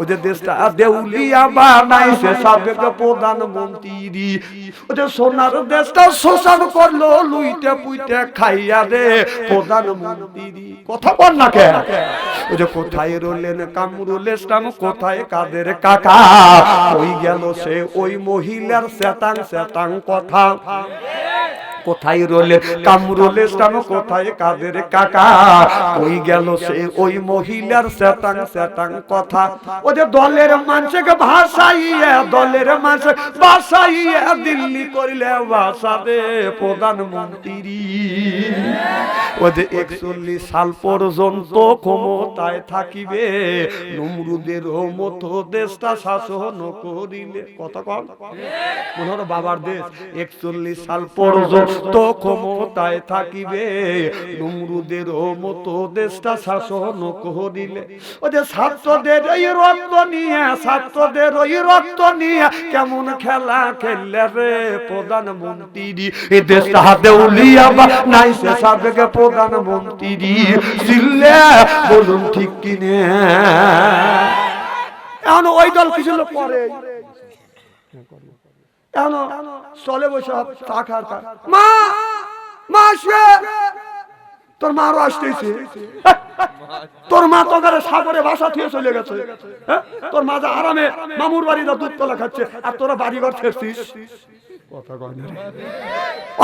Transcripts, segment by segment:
ওদের দেশটা দেউলিয়া বানাইছে সাবেক প্রধানমন্ত্রী, ওদের সোনার দেশটা শোষণ করলো লুইটে পুইটে খাইয়া রে প্রধানমন্ত্রী। কথা বল না কে? ওই যে কোথায় রইলেন কামরুল ইসলাম, কোথায় কাদের কাকা? ওই গেল সে ওই মহিলার শ্বেতাং শ্বেতাং কথা। কোথায় রইলেন কামরুল ইসলাম, কোথায় কাদের কাকা? ওই গেল সে ওই মহিলার শ্বেতাং শ্বেতাং কথা। ওদের দলের মানুষকে ভাষাইয়া, দলের মানুষ ভাষাইয়া দিল্লি করিলে ভাষাবে প্রধানমন্ত্রী। ওদের 41 সাল পর্যন্ত ক্ষমতায় থাকিবে, নমরুদের মতো দেশটা শাসন করিলে। কথা কম মনে হলো বাবার দেশ। 41 সাল পর্যন্ত ক্ষমতায় থাকিবে, নমরুদের মতো দেশটা শাসন করিলে। ওদের ছাত্রদের এই রক্ত নিয়ে, ছাত্রদের ওই রক্ত নিয়ে কেমন খেলা খেললে রে প্রধানমন্ত্রী। এই দেশটা দেউলিয়া বানাইছে সাবেক প্রধানমন্ত্রী। চিল্লে বলুন ঠিক কিনে? এখন ওই দল কিছু লোক পরে চলে বসে টাকার মা মা আসবে, তোর মা আরো আসতেছে। তোর মা তো সাগরে বাসা থেকে চলে গেছে। তোর মা যা আরামে মামুর বাড়িতে দুধ কলা খাচ্ছে, আর তোরা বাড়িঘর ছেড়ছিস।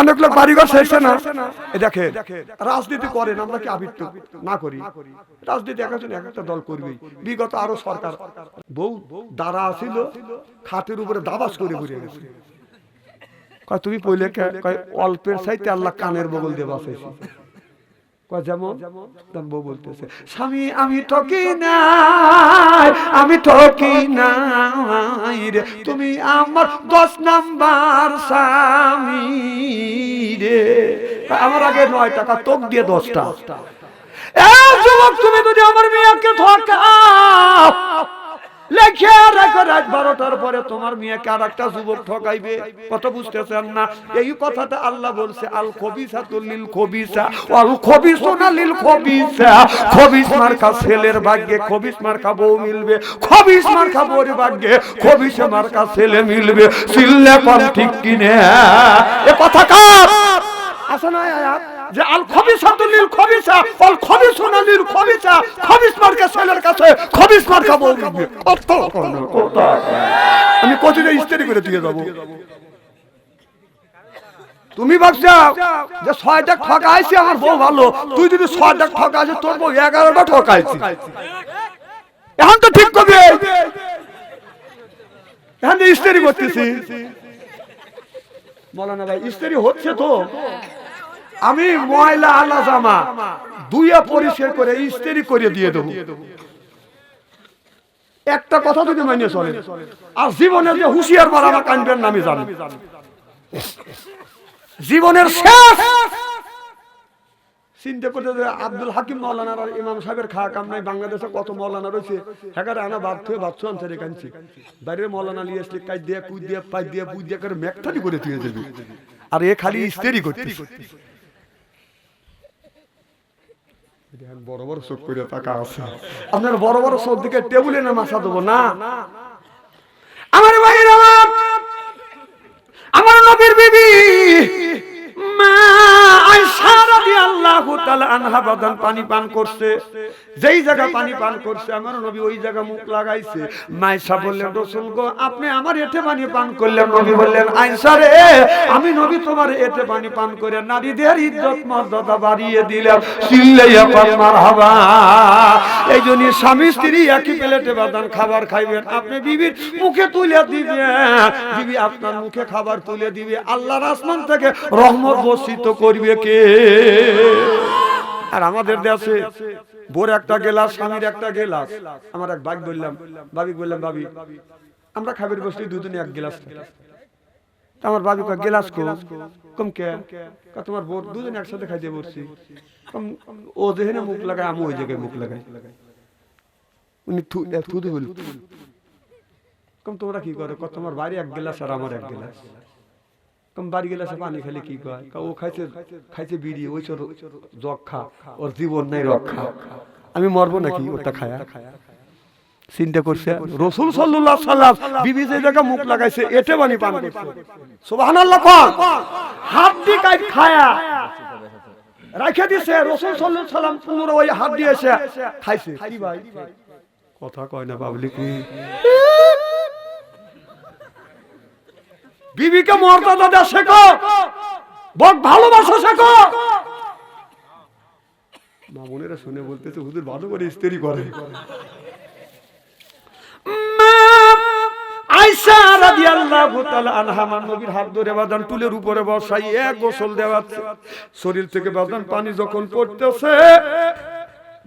অনেক লোক বাড়িঘর ছেড়ছে না। দেখে রাজনীতি করেন, আমরা কি আবৃত্ত না করি? রাজনীতি একটা দল করবে। বিগত আরো সরকার বউ দাঁড়া ছিল, খাটের উপরে দাবাস করে ঘুরে গেছে। তুমি পইলে অল্পের চাইতে আল্লাহ কানের বগল দিয়ে বাঁচাইছি। যেমন বউ বলতেছে, স্বামী আমি ঠকি নাই, আমি ঠকি নাই রে, তুমি আমার 10 নাম্বার স্বামী রে। আমার আগে 9 টাকা তোক দিয়ে 10টা। যুবক তুমি যদি আমার মেয়েকে ঠকাও, লেখে রাখো রাত 12টার পরে তোমার মেয়েকে আর একটা যুবক ঠকাইবে। কত বুঝতেছেন না? এই কথাটা আল্লাহ বলছে, আল খবিসাতু লিল খবিসা ওয়াল খবিসুনা লিল খবিসা। খবিস মার্কা ছেলের ভাগ্যে খবিস মার্কা বউ মিলবে, খবিস মার্কা বউর ভাগ্যে খবিস মার্কা ছেলে মিলবে। চিল্লে কোন ঠিক কিনে? এ কথা কার আছে না আয়াত যে আল খবিসাতু লিল খবিসা ওয়াল খবিসুনা লিল খবিসা? খবিস মার্কা ছেলের কাছে খবিস মার্কা বউ মিলবে। আমি কোচিতে ইস্তেরি করে দিয়ে যাবো। তুমি ভাবছো যে 6টা ঠকাইছি আমার বউ ভালো, তুই যদি 6টা ঠকাইছিস তোর বউ 11টা ঠকাইছি। এখন তো ঠিক করবি, এখন তো ইস্তেরি করতেছি। মৌলানা ভাই ইস্তেরি হচ্ছে তো, আমি ময়লা আলা জামা দুইয়া পরিষ্কার করে ইস্তেরি করে দিয়ে দেবো। একটা কথা যদি মানিয়ে চলে, আর জীবনে যে হুঁশিয়ার মারা আমার কানবেন না আমি জানি। জীবনের শেষ চিন্তা করতে আব্দুল হাকিম মৌলানার আর ইমাম সাহেবের খাওয়া কাম নাই। বাংলাদেশে কত মৌলানা রয়েছে, হ্যাঁ আনা বাধ্য হয়ে বাচ্চা আনসারে কানছি। বাইরের মৌলানা নিয়ে আসলে কাজ দিয়ে কুই দিয়ে পাই দিয়ে বুঝ দিয়ে করে ম্যাকথানি করে দিয়ে যাবে, আর এ খালি ইস্তেরি করতে। বড় বড় চোখ করে টাকা আছে আপনার, বড় বড় চোখ দিকে টেবিলে না মাথা দেবো না। আমার ভাইয়ের আমার নবীর বিবি মা আয়েশা রাদিয়াল্লাহু তাআলা আনহা বাদান পানি পান করছে। যেই জায়গা পানি পান করছে আমার নবী ওই জায়গা মুখ লাগাইছে। মা আয়েশা বললেন, রাসূল গো আপনি আমার এতে পানি পান করলেন। নবী বললেন, আয়েশা রে আমি নবী তোমার এতে পানি পান করে নারীদের ইজ্জত মর্যাদা বাড়িয়ে দিলাম। চিল্লাইয়া পান মারহাবা। এই জন্য স্বামী স্ত্রী একই প্লেটে বাদান খাবার খাইবেন, আপনি বিবির মুখে তুলে দিবেন, বিবি আপনার মুখে খাবার তুলে দিবে। আল্লাহর আসমান থেকে রহমত বর্ষিত করবে কে? আর আমাদের দেশে বোর একটা গেলাস, স্বামীর একটা গেলাস। আমার এক ভাই বললাম, ভাবি বললাম, ভাবি আমরা খাবার বসলি দুজনে এক গেলাস। আমার ভাবি কয় গেলাস কম কে? তোমার বোর দুজনে একসাথে খাইতে বসছি। ও যেখানে মুখ লাগায় আমি ওই জায়গায় মুখ লাগাই। উনি থুতু বলি কম তোমরা কি করো? তোমার বাড়ি এক গেলাস আর আমার এক গেলাস। কম বাড়ি গেলাসে পানি খেলে কি কয়? ও খাইছে বিড়ি, ওই জগ খা, ওর জীবন নাই রক্ষা। আমি মরবো নাকি ওটা খায়া? চিন্তা করছে রাসূল সাল্লাল্লাহু আলাইহি সাল্লাম বিবি যে জায়গা মুখ লাগাইছে এতে পানি পান করছে সুবহানাল্লাহ কোন হাত দিয়ে কাট খায়া রাখা দিয়েছে রাসূল সাল্লাল্লাহু আলাইহি সাল্লাম পুনরায় ওই হাত দিয়ে এসে খাইছে কি ভাই কথা কয় না পাবলিক বিবিকে মর্যাদা দেওয়া শেখো বড় ভালোবাসা শেখো মা বোনেরা শুনে বলতেছে হুজুর ভালো করে ইস্তেরি করে আয়েশা রাদিয়াল্লাহু তাআলা আনহা নবীর হাত ধরে বাদান টুলের উপরে বসাইয়ে গোসল দেওয়াচ্ছে শরীর থেকে বাদান পানি যখন পড়তেছে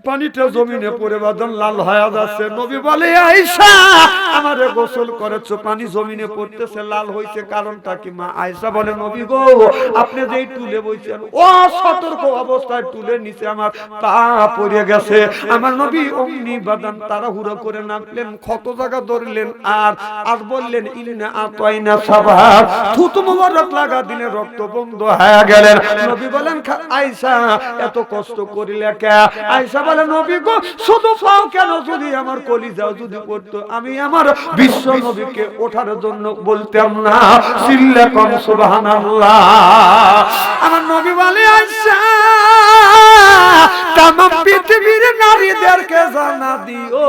পানিটা জমিনে পড়ে বাদান লাল হয়ে যাচ্ছে নবী বলে আয়েশা আমারে গোসল করেছো পানি জমিনে পড়তেছে লাল হইছে কারণটা কি মা আয়েশা বলে নবী গো আপনি যেই টুলে বইছেন ও সতর্ক অবস্থায় টুলের নিচে আমার পা পড়ে গেছে আমার নবী অমনি বাদান তাড়াহুড়ো করে নামলেন কত জায়গা ধরলেন আর বললেন ইন্না আতাইনা সাবাহ থুতু মোবারক লাগা দিলে রক্ত বন্ধ হয়ে গেলেন নবী বলেন আয়েশা এত কষ্ট করিলে কে আয়েশা বলে নবী গো শুধু পাও কেন যদি আমার কলিজাও যদি পড়তো আমি আমার বিশ্ব নবীকে ওঠার জন্য বলতাম না সিল্লা কোন সুবহানাল্লাহ আমার নবী বলে আয়েশা তাম পৃথিবীর নারীদেরকে জানা দিও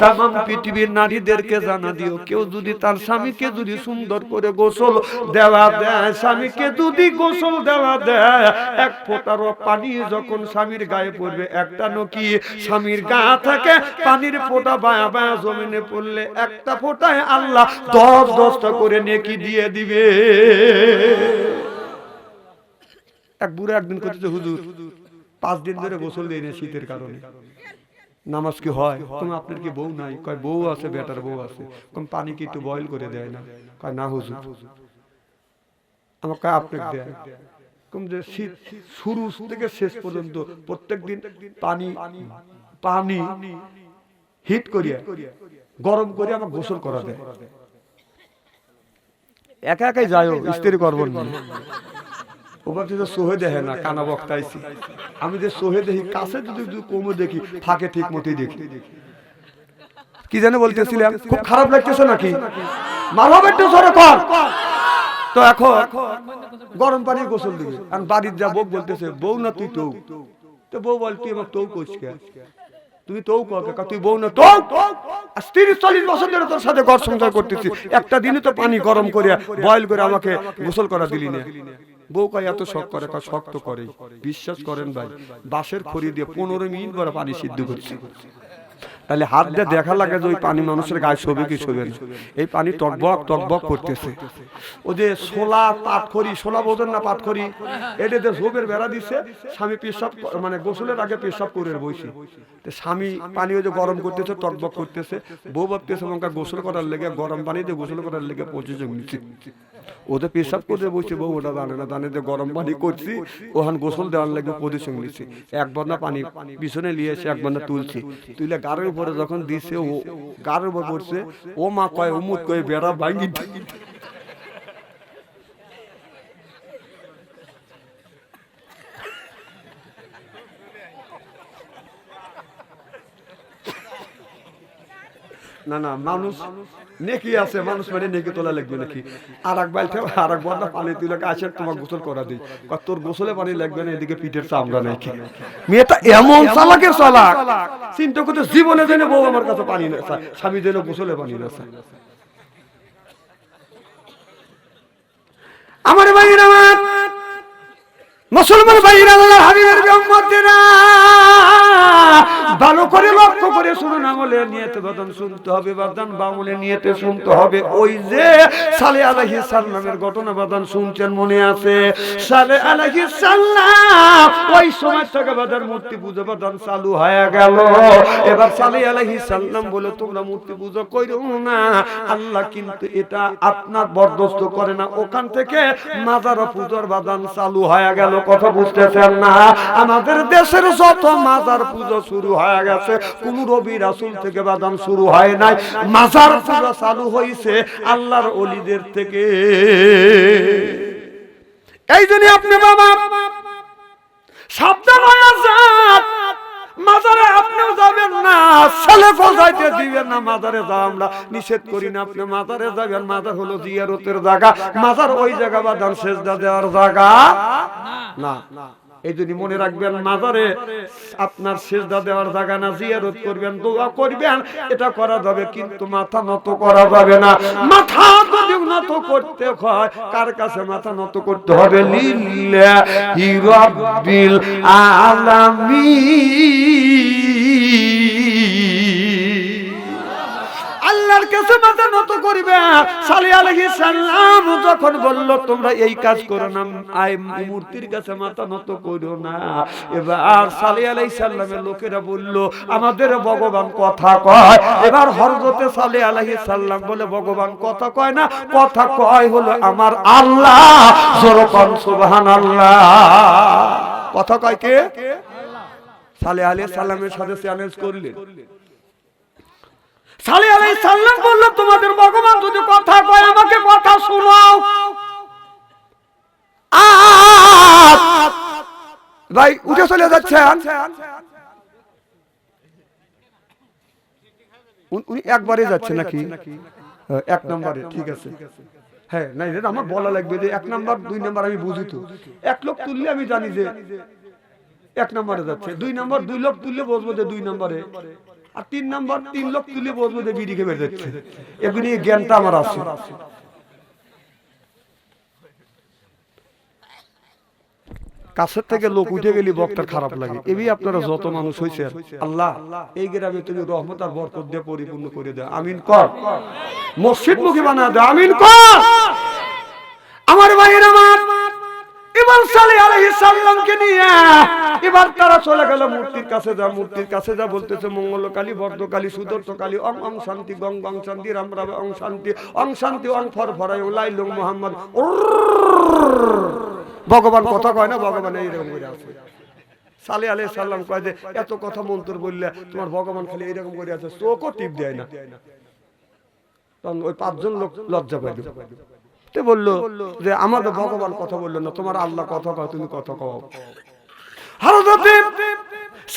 তাম পৃথিবীর নারীদেরকে জানা দিও কেউ যদি তার স্বামীকে যদি সুন্দর করে গোসল দেওয়া দেয় স্বামীকে যদি গোসল দেওয়া দেয় এক ফোঁটার পানি যখন স্বামীর গায়ে পড়বে একটা নকি স্বামীর গা থেকে পানির ফোঁটা বায়া বায়া জমিনে পড়লে একটা ফোঁটায় আল্লাহ 10-10টা করে নেকি দিয়ে দিবে এক বুড়া একদিন করতেছে হুজুর 5 দিন ধরে গোসল দেই না শীতের কারণে নামাজ কি হয় তুমি আপনার কি বউ নাই কয় বউ আছে বেটার বউ আছে কোন পানি কি একটু বয়েল করে দেয় না কয় না হুজুর আমাকে আপনাকে দেয় কোন যে শীত শুরু থেকে শেষ পর্যন্ত প্রত্যেকদিন পানি হিট করিয়া গরম করে আমাকে গোসল করা দেয় একা একাই যায়ও স্ত্রী করবেন না সোহে দেখে না কানা বক্তাইছি আমি যে সোহে দেখি কাছে যদি কমে দেখি ফাঁকে ঠিক মতোই দেখি কি জানে বলতেছিলাম খুব খারাপ লাগতেছে নাকি মারব একটু জোরে কর তো এখন গরম পানি গোসল দিবে আর বাড়ির যা বউ বলতেছে বউ না তুই তো বউ বল তুই আমার তৌ কোচ কে তুমি তৌ কা তুই বউ না তৌ 30-40 বছর ধরে তোর সাথে ঘর সংসার করতেছি একটা দিনে তো পানি গরম করে বয়েল করে আমাকে গোসল করা দিলি না বউ কয় এত শখ করে শক্ত করে বিশ্বাস করেন ভাই বাঁশের খড়ি দিয়ে 15 মিনিট পরে পানি সিদ্ধ করছে তাহলে হাত দিয়ে দেখা লাগে যে ওই পানি মানুষের গায়ে শোবে কি শোবে না এই পানি টকবক করতেছে ও যে সোলা পাটখড়ি সোলা বোঝেন না পাটখড়ি এটা যে ঝোপের বেড়া দিচ্ছে স্বামী পেশাব মানে গোসলের আগে পেশাব করে বইছে তো স্বামী পানি ওই যে গরম করতেছে টকবক করতেছে বউ ভাবতেছে আমাকে গোসল করার লেগে গরম পানি দিয়ে গোসল করার লেগে পৌঁছেছে নিচে ওদের পেশাব করে বসে বউ ওটা জানে যে গরম পানি করছি ওখান গোসল দেওয়ার লেগে পজিশন নিচ্ছে এক বন্যা পানি পিছনে নিয়ে এসে এক বন্যা তুলছি তুলে গাড়ির উপরে যখন দিছে ও গাড়ির উপর পড়ছে ও মা কয় উমুদ কয়ে বেড়া ভাঙি না না মানুষ নেকি আছে মানুষ মানে নেকি তোলা লাগবে নাকি আর এক বাইল থেকে আর এক বন্যা পানি তুলে আসে তোমার গোসল করা দিই তোর গোসলে পানি লাগবে না এদিকে পিঠের চামড়া নেই মেয়েটা এমন চালাকের চালাক চিন্তা করতে জীবনে জেনে বউ আমার কাছে পানি না স্বামী যেন গোসলে পানি না আমার ভাইরা মুসলমান ভাইরা আল্লাহ হাবিবের উম্মতেরা ভালো করে লক্ষ্য করে শুনুন আমলে নিয়তে বাদান শুনতে হবে বাদান বামলে নিয়তে শুনতে হবে ওই যে সালেহ আলাইহিস সালামের ঘটনা বাদান শুনছেন মনে আছে সালেহ আলাইহিস সালাম ওই সময় থেকে বাদান মূর্তি পূজা বাদান চালু হয়ে গেল এবার সালেহ আলাইহিস সালাম বলে তোমরা মূর্তি পূজা কইরো না আল্লাহ কিন্তু এটা আপনার বরদস্ত করে না ওখান থেকে মাজার পূজার বাদান চালু হয়ে গেল কথা বুঝতেছেন না আমাদের দেশের যত মাজার পূজা শুরু হয়ে গেছে কোন নবী রাসূল থেকে বাদান শুরু হয় নাই মাজার পূজা চালু হইছে আল্লাহর ওলিদের থেকে এই জন্য আপনি বাবা সাবধান হয়ে যান মাজারে আপনিও যাবেন না, ছেলেকেও যাইতে দিবেন না। মাজারে যাওয়া আমরা নিষেধ করি না, আপনি মাজারে যাবেন। মাজার হলো জিয়ারতের জায়গা, মাজার ওই জায়গা বা দান সেজদা দেওয়ার জায়গা না। এই জন্য মনে রাখবেন, মাজারে আপনার সেজদা দেওয়ার জায়গা না, জিয়ারত করবেন, দোয়া করবেন, এটা করা যাবে, কিন্তু মাথা নত করা যাবে না। মাথা যদি নত করতে হয়, কার কাছে মাথা নত করতে হবে? লিল্লাহি রাব্বিল আলামিন, আল্লাহর কাছে মাথা নত করবে। সালেহ আলাইহিস সালাম যখন বলল তোমরা এই কাজ করো না, মূর্তির কাছে মাথা নত করো না, এবার সালেহ আলাইহিস সালামের লোকেরা বলল আমাদের ভগবান কথা কয়। এবার হযরতে সালেহ আলাইহিস সালাম বলে ভগবান কথা কয় না, কথা কয় হলো আমার আল্লাহ। জোরে কোন সুবহানাল্লাহ। কথা কয় কে? সালেহ আলাইহিস সালামের সাথে চ্যালেঞ্জ করলেন। সালেহ আলাইহিস সালাম বলল তোমাদের ভগবান যদি কথা কয় আমাকে কথা শোনাও। ভাই উঠে চলে যাচ্ছেন, উনি একবারে যাচ্ছে নাকি? এক নম্বরে, ঠিক আছে। হ্যাঁ, নাই আমার বলা লাগবে যে এক নাম্বার দুই নাম্বার আমি বুঝি তো। এক লোক তুললে আমি জানি যে এক নম্বরে যাচ্ছে, দুই নাম্বার দুই লোক তুললে বসবো যে দুই নম্বরে, আর তিন নাম্বার তিন লোক তুলে বসবো যে বিড়ি খেয়ে যাচ্ছে। এগুলি জ্ঞানটা আমার আছে। কাছের থেকে লোক উঠে গেলে বক্তার খারাপ লাগে। এবি আপনারা যত মানুষ হয়েছে, আল্লাহ এই গ্রামে তুমি রহমত আর বরকত দিয়ে পরিপূর্ণ করে দাও, আমিন কর। মসজিদ মুখী বানা দাও, আমিন কর। আমার ভাইয়ের আমার এবার সালেহ আলাইহিস সালামকে নিয়ে এবার তারা চলে গেল মূর্তির কাছে। যা মূর্তির কাছে যা বলতেছে মঙ্গলকালী, বর্ধকালী, সুদর্শকালী, অং অং শান্তি, গং গং শান্তি, রাম রাম অং শান্তি, অং শান্তি, অং ফর ফরাই লাইলুং মুহাম্মদ। ভগবান কথা কয় না, ভগবান এইরকম করে আছে। সালেহ আলাইহিস সালাম কয় যে এত কথা মন্ত্র বললে তোমার ভগবান খালি এইরকম করে আছে, চোখও টিপ দেয় না। তখন ওই পাঁচজন লোক লজ্জা পাইল। তে বললো যে আমাদের ভগবান কথা বললো না, তোমার আল্লাহ কথা কয়, তুমি কথা কও। হযরতে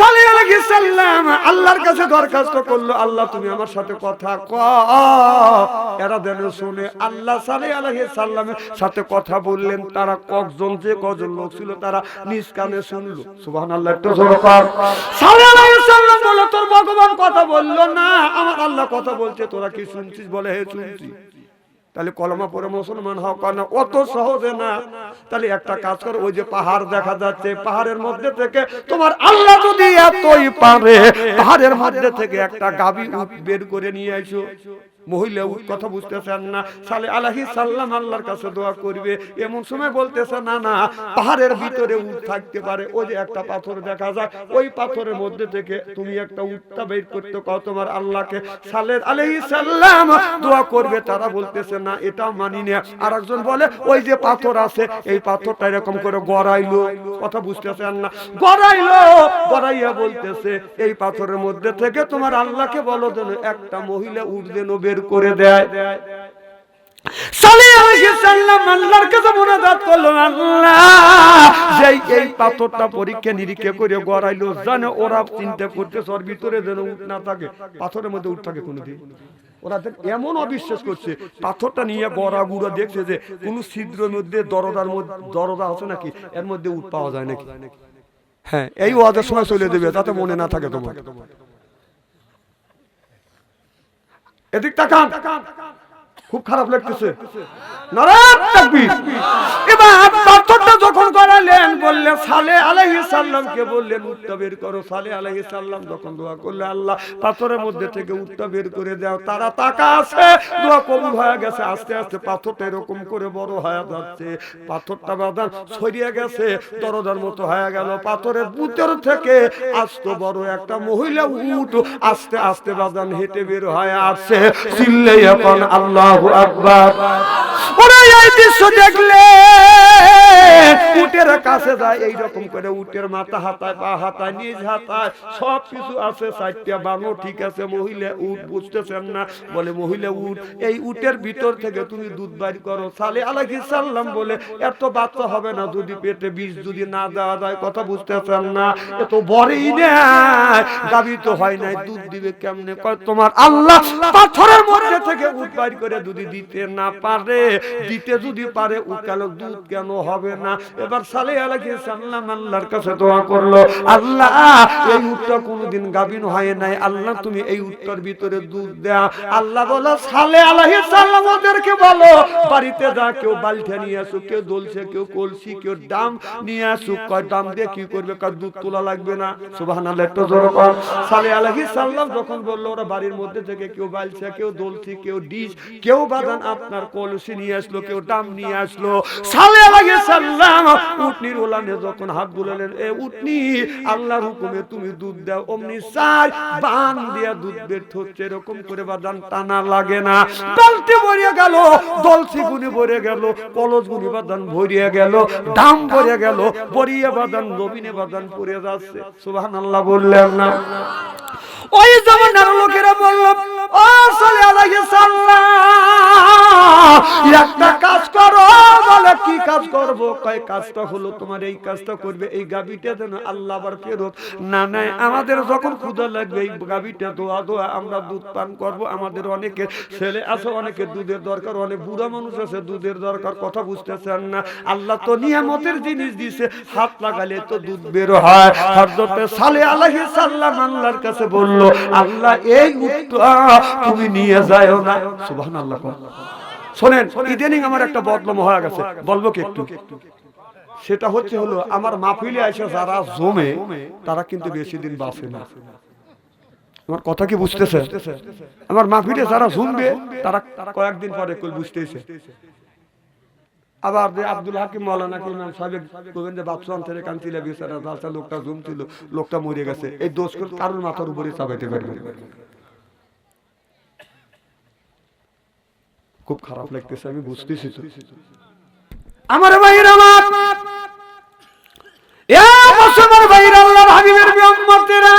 সালেহ আলাইহিস সালাম আল্লাহর কাছে দরখাস্ত করলো, আল্লাহ তুমি আমার সাথে কথা কও। এরা যেন শুনে। আল্লাহ সালেহ আলাইহিস সালামের সাথে কথা বললেন। তারা কজন যে কজন লোক ছিল তারা নিজ কানে শুনলো। সুবহানাল্লাহ, একটু জোরে কর। সালেহ আলাইহিস সালাম বলে তোর ভগবান কথা বললো না, আমার আল্লাহ কথা বলছে, তোরা কি শুনছিস? বলে হে শুনছি। তাহলে কলমা পড়ে মুসলমান হওয়া কেন? অত সহজে না। তাহলে একটা কাজ করো, ওই যে পাহাড় দেখা যাচ্ছে, পাহাড়ের মধ্যে থেকে তোমার আল্লাহ যদি এতই পারে, পাহাড়ের মধ্যে থেকে একটা গাভী উট বের করে নিয়ে আইসো। মহিলা উট কথা বুঝতেছেন না। সালেহ আলাইহিস সালাম আল্লাহর কাছে দোয়া করবে, এমন সময় বলতেছে না না, পাহাড়ের ভিতরে উট থাকতে পারে। ওই যে একটা পাথর দেখা যায়, ওই পাথরের মধ্যে থেকে তুমি একটা উটটা বের করতে কও তোমার আল্লাহকে। সালেহ আলাইহিস সালাম দোয়া করবে। তারা বলতেছে না, এটা মানি না। আরেকজন বলে ওই যে পাথর আছে, এই পাথরটা এরকম করে গড়াইলো। কথা বুঝতেছেন না? গড়াইলো, গড়াইয়া বলতেছে এই পাথরের মধ্যে থেকে তোমার আল্লাহকে বলো যেন একটা মহিলা উট যেন বের করে দেয়। সালেহ আলাইহিস সালাম আল্লাহর কাছে মুনাজাত করলো, আল্লাহ যেই এই পাথরটা পরীক্ষা নিরীক্ষা করে গড়াইলো, জানে ওরা চিন্তা করতেছে ওর ভিতরে যেন উট না থাকে। পাথরের মধ্যে উট থাকে কোনদিন? ওরা এমন অবিশ্বাস করছে, পাথরটা নিয়ে গড়া গুড়া দেখছে যে কোন ছিদ্রের মধ্যে দরজার মধ্যে দরজা আছে নাকি, এর মধ্যে উট পাওয়া যায় নাকি। হ্যাঁ, এই ওয়াজের সময় চলে দেবে যাতে মনে না থাকে তোমার। এদিক তাকান, খুব খারাপ লাগতেছে। নারায়ে তাকবীর। এবার পাথরটা যখন গড়ালেন, বললেন সালেহ আলাইহিস সালামকে বললেন উটটা বের করো। সালেহ আলাইহিস সালাম যখন দোয়া করলেন, আল্লাহ পাথরের মধ্যে থেকে উটটা বের করে দাও। তারা তাকা আছে, দোয়া কবুল হয়ে গেছে। আস্তে আস্তে পাথরটা এরকম করে বড় হয়ে যাচ্ছে। পাথরটা বাদান ছড়িয়ে গেছে, দরজার মতো হয়ে গেল। পাথরের ভিতর থেকে আস্ত বড় একটা মহিলা উট আস্তে আস্তে বাদান হেঁটে বের হয়ে আসছে। চিল্লাইয়া কোন আল্লাহু আকবার। ওরা এই দৃশ্য দেখলে উটের কাছে যায়, এইরকম করে উটের মাথা হাতায়, পা হাতায়, নিজ হাতায় সব কিছু আছে, চারটা বানো ঠিক আছে। মহিলা উট বুঝতেছেন না, বলে মহিলা উট, এই উটের ভিতর থেকে তুমি দুধ বাইর করো। সালেহ আলাইহিস সালাম বলে এত বাচ্চা হবে না যদি পেটে বিষ যদি না দেওয়া যায়। কথা বুঝতেছেন না, এত বড়ই না, গাভী তো হয় নাই, দুধ দিবে কেমনে? কয় তোমার আল্লাহ পাথরের মধ্যে থেকে উট বাইর করে যদি দিতে না পারে, দিতে যদি পারে উট কেন দুধ কেন হবে না? এবার সালেহ আলাইহিস সালাম আল্লাহর কাছে দোয়া করলো, আল্লাহ এই উটটা কোনোদিন গাভীন হয় নাই, আল্লাহ তুমি এই উটটার ভিতরে দুধ দাও। আল্লাহ বলে সালেহ আলাইহিস সালাম ওদেরকে বলো বাড়িতে যা, কেউ বালতি নিয়ে আসো, কেউ দলছে, কেউ কলসি, কেউ ডাম নিয়ে আসুক। কয় ডাম দিয়ে কি করবে? কয় দুধ তোলা লাগবে না। সুবহানাল্লাহ, একটু জোরে কর। সালেহ আলাইহিস সালাম যখন বললো, ওরা বাড়ির মধ্যে থেকে কেউ বালছে, কেউ দলছি, কেউ ডিশ, কেউ বাদান আপনার কলসি নিয়ে আসলো, কেউ ডাম নিয়ে আসলো। সালেহ আলাইহিস সালাম উটনির ওলানে যখন হাত বুলালেন, এ উটনি আল্লাহর হুকুমে তুমি দুধ দাও, অমনি চাই বান দিয়া দুধ বের হচ্ছে, এরকম করে বাদান টানা লাগে না। বালতি ভরে গেল, দলসি গুনি ভরে গেল, কলস গুনি বাদান ভরিয়ে গেল, ডাম ভরে গেল, ভরিয়ে বাদান জমিনে বাদান পড়ে যাচ্ছে। সুবহানাল্লাহ বললেন না? ওই জামানার লোকেরা বলল, ও সালেহ আলাইহিস সালাম একটা কাজ করো। বলে কি কাজ করব? কয় কাজটা হলো তোমার এই কাজটা করবে, এই গাভীটা যেন আল্লাহ আবার ফেরত না নেয়। আমাদের যখন ক্ষুধা লাগবে এই গাভীটা দোয়া দোয়া আমরা দুধ পান করব। আমাদের অনেকের ছেলে আছে, অনেকের দুধের দরকার, অনেক বুড়া মানুষ আছে দুধের দরকার। কথা বুঝতেছেন না? আল্লাহ তো নিয়ামতের জিনিস দিছে, হাত লাগালে তো দুধ বের হয়। হযরত সালেহ আলাইহিস সালাম আল্লাহর কাছে বলল, আল্লাহ এই উটটা তুমি নিয়ে যাও না। সুবহানাল্লাহ। শোনেন, ইদানিং আমার একটা বদনাম হয়ে গেছে, বলবো কি একটু? সেটা হলো আমার মাহফিলে এসে যারা জমে তারা কিন্তু বেশি দিন বাঁচে না। আমার কথা কি বুঝতেছে? আমার মাহফিলে যারা জমবে তারা কয়েকদিন পরে কই বুঝতেছে। আবার যে আব্দুল হাকিম মাওলানা কি নাম সাহেব কইবেন যে বাদশাহ থেকে কান্তিলা বিচারা বাদশা লোকটা জমছিল, লোকটা মরে গেছে, এই দোষ কারোর মাথার উপরে চাপাইতে পারবে। খুব খারাপ লাগতেছে, আমি বুঝতেছি তো। আমার ভাইরা, আমার এ মুসলমান ভাইরা, আল্লাহর হাবিবের উম্মতেরা,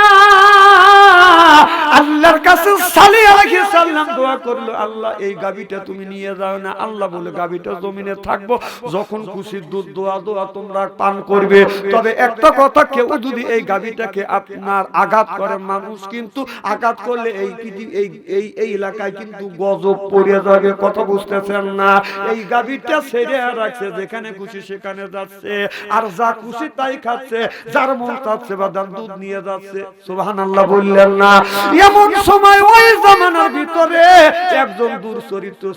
আল্লাহর কাছে সালেহ আলাইহিস সালাম দোয়া করলো, আল্লাহ এই গাভীটা তুমি নিয়ে যাও না। আল্লাহ বলে গাভীটা জমিনে থাকবো, যখন খুশি দুধ দোয়া দোয়া তোমরা পান করবে। তবে একটা কথা, কেউ যদি এই গাভীটাকে আপনার আঘাত করে, মানুষ কিন্তু আঘাত করলে এই এই এলাকায় কিন্তু গজব পড়ে যাবে। কথা বুঝতেছেন না? এই গাভীটা ছেড়ে রাখছে, যেখানে খুশি সেখানে যাচ্ছে, আর যা খুশি তাই খাচ্ছে, যার মন চাচ্ছে বাদাম দুধ নিয়ে যাচ্ছে। সুবহানাল্লাহ বললেন না? এমন সময় ওই জামানার ভিতরে একজন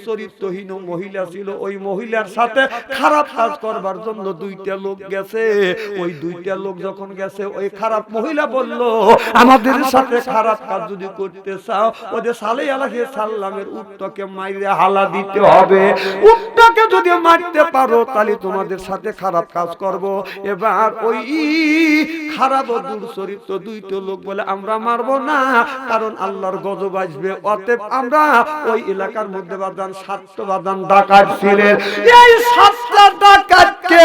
চরিত্রহীন মহিলা ছিল। ওই মহিলার সাথে খারাপ কাজ করবার জন্য দুইটা লোক গেছে। ওই দুইটা লোক যখন গেছে, ওই খারাপ মহিলা বলল, আমাদের সাথে খারাপ কাজ যদি করতে চাও, ওদের সালেহ আলাইহিস সালামের উটটাকে মাইরে হালা দিতে হবে। উটটাকে যদি মারতে পারো তাহলে তোমাদের সাথে খারাপ কাজ করব। এবার ওই খারাপ দুর্চরিত্র দুইটা লোক বলে, আমরা মারবো না, কারণ আল্লাহর গজব আসবে। অতএব আমরা ওই এলাকার মধ্যে বাদান 7টা বাদান ডাকাত ছিলেন, এই 7টা ডাকাতকে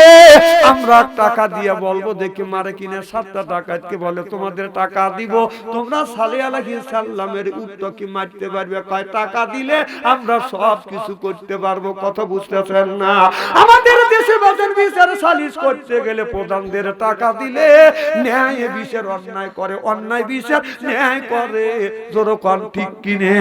আমরা টাকা দিয়ে বলবো দেখি মারে কিনা। 7টা ডাকাতকে বলে, তোমাদের টাকা দিব, তোমরা সালেহ আলাইহিস সালামের উটটাকে মারতে পারবে। কয় টাকা দিলে আমরা সব কিছু করতে পারবো। কথা বুঝতেছেন না? আমাদের দেশে বাজার বিচার সালিশ করতে গেলে প্রধানদের টাকা দিলে ন্যায় বিচার অন্যায় করে, অন্যায় বিচার ন্যায় করে। জোরকন ঠিক কিনে?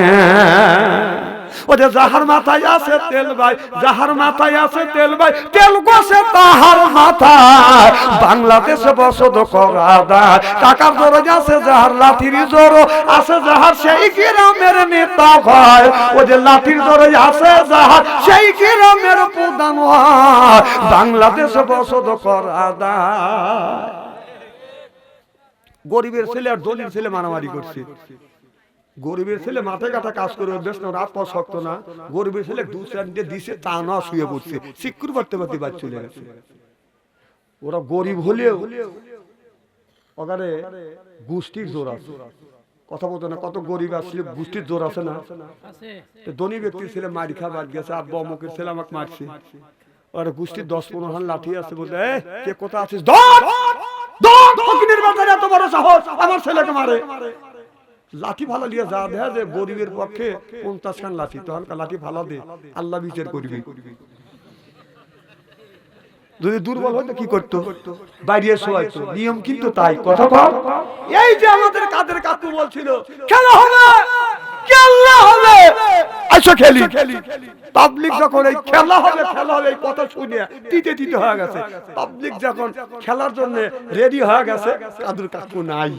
ওদের যাহার মাথায় আছে তেল ভাই, যাহার মাথায় আছে তেল ভাই, তেল গোছে তাহার মাথায়। বাংলাদেশে বসত করা দায়, টাকার জোর আছে যাহার, লাঠির জোর আছে যাহার, সেই গ্রামের নেতা হয়। ওদের লাঠির জোর আছে যাহার, সেই গ্রামের প্রধান হয়। বাংলাদেশে বসত করা দায়। গরিবের ছেলে আর ধনীর ছেলে মারামারি করছে। গরিবের ছেলে মাথায় কাটা কাজ করে অভ্যাস না, রাত পর শক্ত না। গরিবের ছেলে 2-4 দিছে, তা না শুয়ে পড়ছে, শিক্ষুর করতে করতে বাদ চলে গেছে। ওরা গরিব হলেও ওখানে গোষ্ঠীর জোর আছে। কথা বলতো না, কত গরিব আসলে গোষ্ঠীর জোর আছে না, ধনী ব্যক্তির ছেলে মারি খা বাদ গেছে, আব্বা অমুকের ছেলে আমাকে মারছে, আর গোষ্ঠীর 10-15 হান লাঠি আছে, বলতে কে কোথা আছিস, এত বড় সাহস আমার ছেলেকে মারে। লাঠি ভালো দিয়ে যা দেখা যে গরিবের পক্ষে 50 খান লাঠি, তখন লাঠি ভালো দে, আল্লাহ বিচার করবি। যদি দুর্বল হতো কি করতো, বাইরে শোয়াইতো, নিয়ম কিন্তু তাই। কথা কম, এই যে আমাদের কাদের কাকু বলছিল খেলা হবে, খেলা হবে, আসো খেলি। পাবলিক যখন এই খেলা হবে এই কথা শুনে তিতে তিতে হয়ে গেছে, পাবলিক যখন খেলার জন্য রেডি হয়ে গেছে, কাদের কাকু নাই।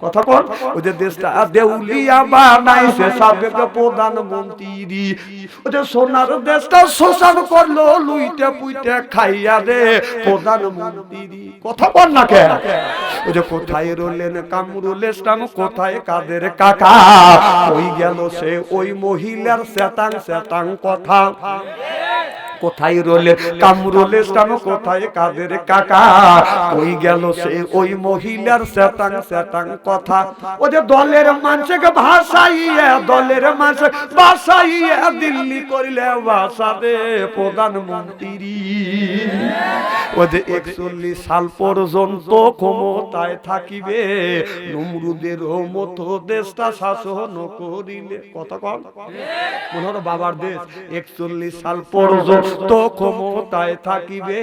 কথা কর, ওদের দেশটা দেউলিয়া বানাইছে সাবেক প্রধানমন্ত্রী, ওদের সোনার দেশটা শোষণ করলো লুইতে পুইতে খাইয়া রে প্রধানমন্ত্রী। কথা বল না কে, ওই যে কোথায় রইলেন কামরুল ইসলাম, কোথায় কাদের কাকা, ওই গেল সে ওই মহিলার সেতাং সেতাং কথা। কোথায় রইলেন কামরুল ইসলাম, কোথায় কাদের কাকা, ওই গেল সে ওই মহিলার সেতাং সেতাং কথা। ও যে দলের মানুষকে ভাষাইয়া, দলের মানুষ ভাষাইয়া দিল্লি করিলে ভাষাবে প্রধানমন্ত্রী। ও যে 41 সাল পর্যন্ত ক্ষমতায় থাকিবে, নমরুদের মতো দেশটা শাসন করিলে। কথা কম, মনে হলো বাবার দেশ 41 সাল পর্যন্ত ক্ষমতায় থাকিবে,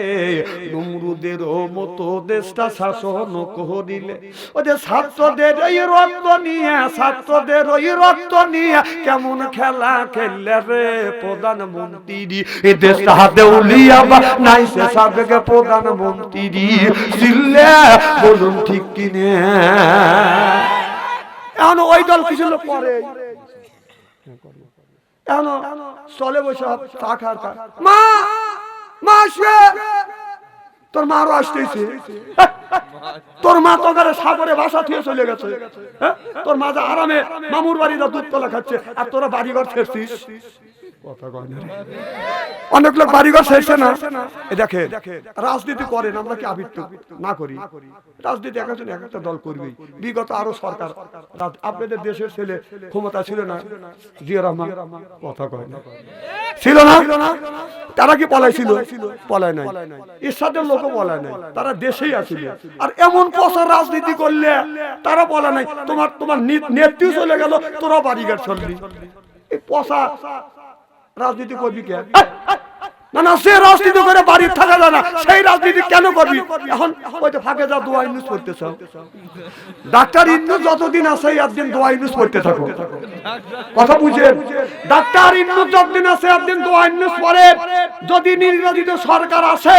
নমরুদের মতো দেশটা শাসন করিলে। ওদের ছাত্রদের এই রক্ত নিয়ে, ছাত্রদের ওই রক্ত নিয়ে কেমন খেলা খেললে রে প্রধানমন্ত্রী। এই দেশটা দেউলিয়া বানাইছে সাবেক প্রধানমন্ত্রী, ছিললে বলুন ঠিক কিনে। এখন ওই দল কিছু লোক পরে চলে বসে চা খার, মা মা আসবে, তোর মা আরো আসতেছে, তোর মা তো সাগরে বাসা থেকে চলে গেছে, তোর মা যা আরামে মামুর বাড়িতে দুধ কলা খাচ্ছে, আর তোরা বাড়িঘর ছেড়ছিস। অনেক লোক বাড়িঘর ছেড়ছে না। দেখে রাজনীতি করেন, আমরা কি আবৃত্ত না করি? রাজনীতি একজন এক একটা দল করবে। বিগত আরো সরকার, আপনাদের দেশের ছেলে ক্ষমতা ছিল না, জিয়া রহমান, কথা কয় না, ছিল না? তারা কি পলাইছিল? পলায় নাই। ইরশাদের লোকও পলায় নাই, তারা দেশেই আছিল। আর এমন পচা রাজনীতি করলে তারা পলায় নাই। তোমার নেত্রী চলে গেল, তোরা বাড়িঘর চললি। এই পচা রাজনীতি করবি কে? না না, সে রাজনীতি করে বাড়ি থাকা যায় না, সেই রাজনীতি কেন করবি? এখন ওই তো ফাঁকে যা দোয়া ইউজ করতেছ। ডাক্তার ইন্নু যতদিন আছে একদিন দোয়া ইউজ করতে থাকো। কথা বুঝেন? ডাক্তার ইন্নু যতদিন আছে একদিন দোয়া ইউজ করে। যদি নির্বাচিত সরকার আসে,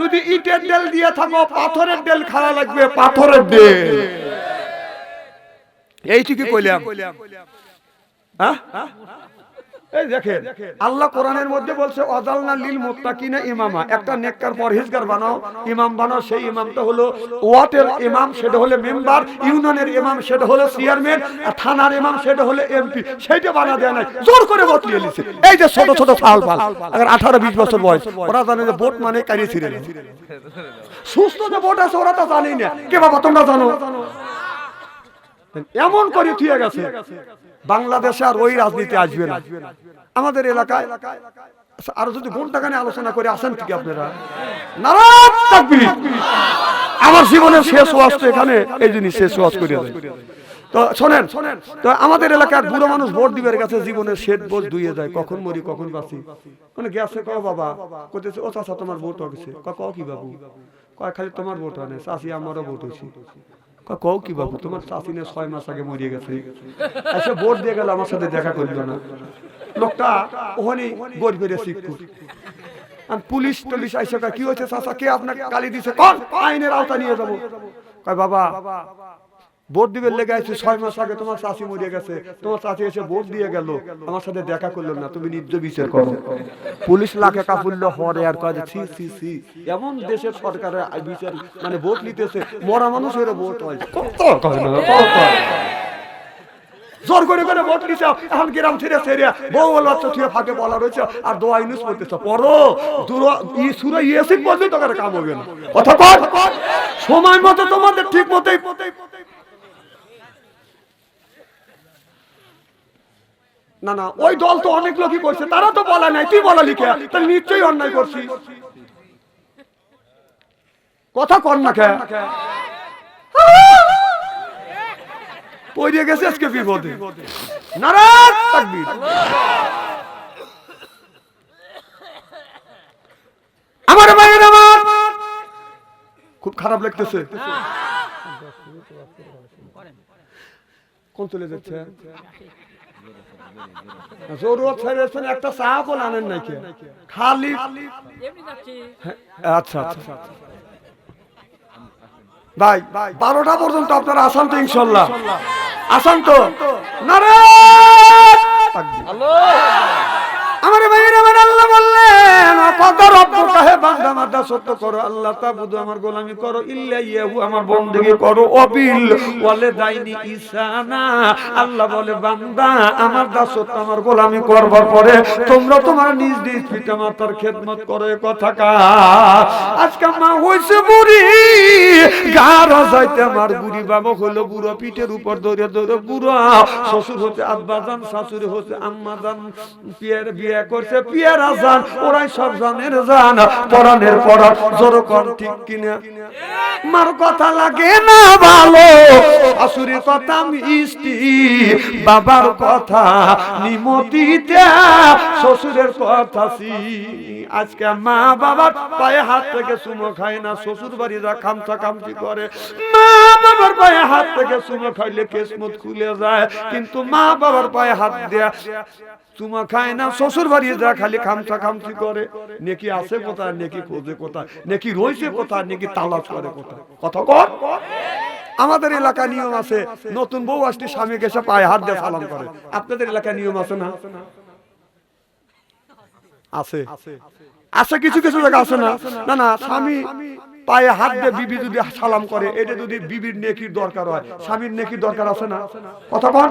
যদি ইটের তেল দিয়ে থাকো, পাথরের তেল খাওয়া লাগবে, পাথরের তেল। এইটুকু কইলাম। হ্যাঁ, এই দেখেন আল্লাহ কোরআনের মধ্যে বলছে ওয়াজালনা লিল মুত্তাকিনা ইমামা, একটা নেককার পরহেজগার বানাও, ইমাম বানাও। সেই ইমামটা হলো ওয়াটের ইমাম, সেটা হলো মেম্বার, ইউনিয়নের ইমাম সেটা হলো চেয়ারম্যান, আর থানার ইমাম সেটা হলো এমপি। সেইটা বানা দেয় নাই, জোর করে ভোট নিয়ে নিছে। এই যে ছোট ছোট ফাল আগে 18-20 বছর বয়স, ওরা জানে যে ভোট মানে কারি ছিঁড়ে। সুস্থ যে ভোট আছে ওরা তো জানেই না। কে বাবা তোমরা জানো? এমন করে থিয়ে গেছে। বাংলাদেশে আর ওই রাজনীতি আসবে না। আমাদের এলাকায় আর যদি ঘন্টাখানে আলোচনা করে আসেন ঠিক আপনারা, নারায়ণ তাকবীর। আমার জীবনের শেষ ওয়াজ তো এখানে, এই জিনিস শেষ ওয়াজ করে দেয়। তো শোনেন, তো আমাদের এলাকার বুড়ো মানুষ ভোট দিবের কাছে জীবনের শেষ বোঝ দুইয়ে যায়, কখন মরি কখন বাঁচি। মানে গেছে ক বাবা কইতেছে, ও চাচা তোমার ভোট হয়েছে। ক কি বাবু? কয় খালি তোমার ভোট হয় না, চাচি আমারও ভোট হয়েছে। কও কি বাবু, তোমার চাচি না 6 মাস আগে মরিয়ে গেছে, এসে ভোট দিয়ে গেল, আমার সাথে দেখা করল না। লোকটা ওখানে গরিবের শিক্ষক। পুলিশ টলিশ আইসা কি হয়েছে চাচা, কে আপনাকে গালি দিছে? কোন আইনের আওতা নিয়ে যাবো। কয় বাবা ভোট দিবের লেগে আছে, 6 মাস আগে তোমার চাচি মরিয়ে গেছে, তোমার চাচি এসে ভোট দিয়ে গেল, আমার সাথে দেখা করলো না, তুমি নিজ বিচার করো। পুলিশ লাখে কাপুল্য হরে আর কয় সি সি সি, এমন দেশের সরকারের বিচার মানে ভোট নিতেছে, মরা মানুষের ভোট হয়। কত কয় না, কত জোর করে করে ভোট নিছে। এখন গ্রাম ছেড়ে ছেড়ে বউ বাচ্চা থুয়ে ফাঁকে বলা রয়েছে, আর দোয়া ইউজ করতেছ। পড়ো সূরা ইয়াসিন বললে তো কাম হবে না। কথা কয় সময় মতো তোমাদের ঠিক মতোই না না, ওই দল তো অনেক লোকই করছে, তারা তো বলা নাই, তুই বলা লিখে, তাহলে নিশ্চয়ই অন্যায় করছিস। কথা কর না কে পড়ে গেছে আজকে বিপদে। নারাজ তাকবীর। আমার ভাইয়ের আমার খুব খারাপ লাগতেছে। কোন চলে যাচ্ছে? জরুরত ছেড়েছেন, একটা চা বল আনেন নাকি খালি? আচ্ছা আচ্ছা ভাই, 12টা পর্যন্ত আপনারা আসান তো ইনশাল্লাহ? আসান তো? নারাজ তাকবীর। আমার ভাইয়ের আমার আল্লাহ বললেন, কত রব্বুকা হে বান্দা, আমার দাসত্ব করো, আল্লাহ তাবুদু, আমার গোলামি করো, ইল্লা ইয়াহু, আমার বন্দেগী করো, অবিল ওয়ালিদাইনি ইহসানা। আল্লাহ বলে, বান্দা আমার দাসত্ব আমার গোলামি করবার পরে তোমরা তোমার নিজ নিজ পিতামাতার খেদমত করো। কথা কা আজকে মা হইছে বুড়ি, গার যাইতে আমার বুড়ি বাবা হলো বুড়ো, পিঠের উপর ধরে ধরে বুড়ো, শ্বশুর হচ্ছে আব্বাজান, শাশুড়ি হচ্ছে আম্মাজান, পিয়ার বিয়ে করছে পিয়ার আজান, ওরাই সব জানের জান, পরানের পরান, জোর কর ঠিক কিনা? মার কথা লাগে না ভালো, শাশুড়ির কথা মিষ্টি, বাবার কথা নিমতিতে, শ্বশুরের কথা আজকে মা বাবার পায়ে হাত থেকে চুমো খায় না, শ্বশুর বাড়ি যা খামচা খামচি করে। মা বাবার পায়ে হাত থেকে চুমো খাইলে কেসমত খুলে যায়, কিন্তু মা বাবার পায়ে হাত দেয়া চুমা খায় না, শ্বশুর বাড়ি যা খালি খামচা খামচি করে। নেকি আছে কোথায়, নেকি খোঁজে কোথায়, নেকি রয়েছে কোথায়, নেকি তালাশ করে কোথায়? কথা কর। আমাদের এলাকা নিয়ম আছে, নতুন বউ আসলে স্বামী গেছে পায়ে হাত দিয়ে সালাম করে। আপনাদের এলাকায় নিয়ম আছে না? আছে আছে, কিছু কিছু জায়গা আছে না? না না, স্বামী পায়ে হাত দিয়ে বিবি যদি সালাম করে, এটা যদি বিবির নেকির দরকার হয়, স্বামীর নেকির দরকার আছে না? কথা বল।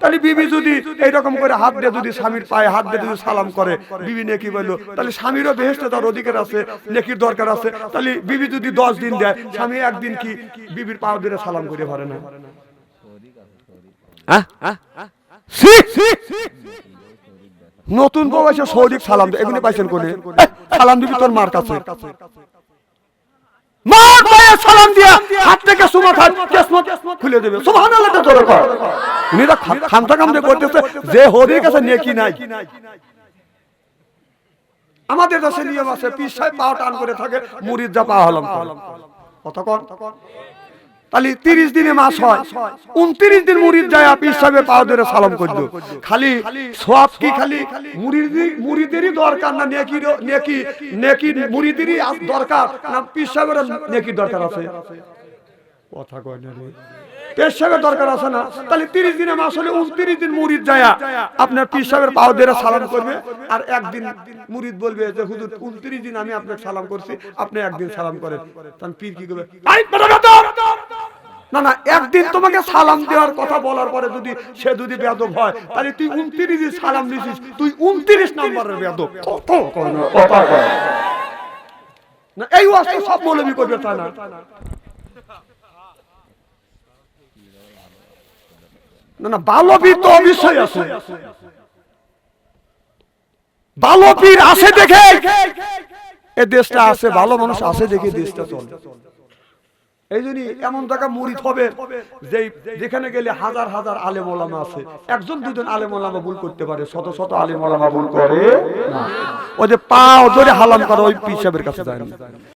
তাহলে বিবি যদি এইরকম করে হাত দিয়ে যদি স্বামীর পায়ে হাত দিয়ে যদি সালাম করে, বিবি নেকি বললো, তাহলে স্বামীরও বেহেশতে তার অধিকার আছে, নেকির দরকার আছে। তাহলে বিবি যদি 10 দিন দেয়, স্বামী একদিন কি বিবির পা ধরে সালাম করে পারে না? নতুন বউ এসে সৌদিক সালাম দেয়, এগুলি পাইছেন কোনে? সালাম দিবি তোর মার কাছে, মার পায়ে সালাম দিয়া হাত থেকে সুমা খায়, কিসমত খুলে দেবে। সুবহানাল্লাহ তোর কর। উনি তো খামতা কামতে করতেছে, যে হরির কাছে নেকি নাই। আমাদের দেশে নিয়ম আছে, পীর সাহেব পা টান করে থাকে, মুরিদ যা পা হলাম। কথা কর। তাহলে 30 দিনে মাস হয়, 29 দিন মুরিদ যায় পীর সাহেবের পা ধরে সালাম করলো। খালি সওয়াব কি খালি মুরিদেরই দরকার না, নেকি মুরিদেরই দরকার না, পীর সাহেবের নেকি দরকার আছে? কথা কয় না রে, পীর সাহেবের দরকার আছে না? তাহলে 30 দিনে মাস হলে 29 দিন মুরিদ যায় আপনার পীর সাহেবের পা ধরে সালাম করবে, আর একদিন মুরিদ বলবে যে হুজুর 29 দিন আমি আপনাকে সালাম করছি, আপনি একদিন সালাম করেন। তখন পীর কি করবে? না না, একদিন তোমাকে সালাম দেওয়ার কথা বলার পরে যদি সে যদি বেয়াদব হয়, তাহলে তুই 29 দিন সালাম দিছিস, তুই 29 নম্বরের বেয়াদব। না এই ওয়াজ তো সব মৌলবি করবে তা না। না না, ভালো পীর তো অবশ্যই আছে, ভালো পীর আছে দেখে এ দেশটা আছে, ভালো মানুষ আছে দেখে দেশটা চলে। এই জন্য এমন জায়গা মুরিদ হবে যেখানে গেলে হাজার হাজার আলেম ওলামা আছে, একজন দুজন আলেম ওলামা ভুল করতে পারে, শত শত আলেম ওলামা ভুল করে না। ওই যে পা ধরে হালাম করে ওই পীর সাহেবের কাছে যায় না।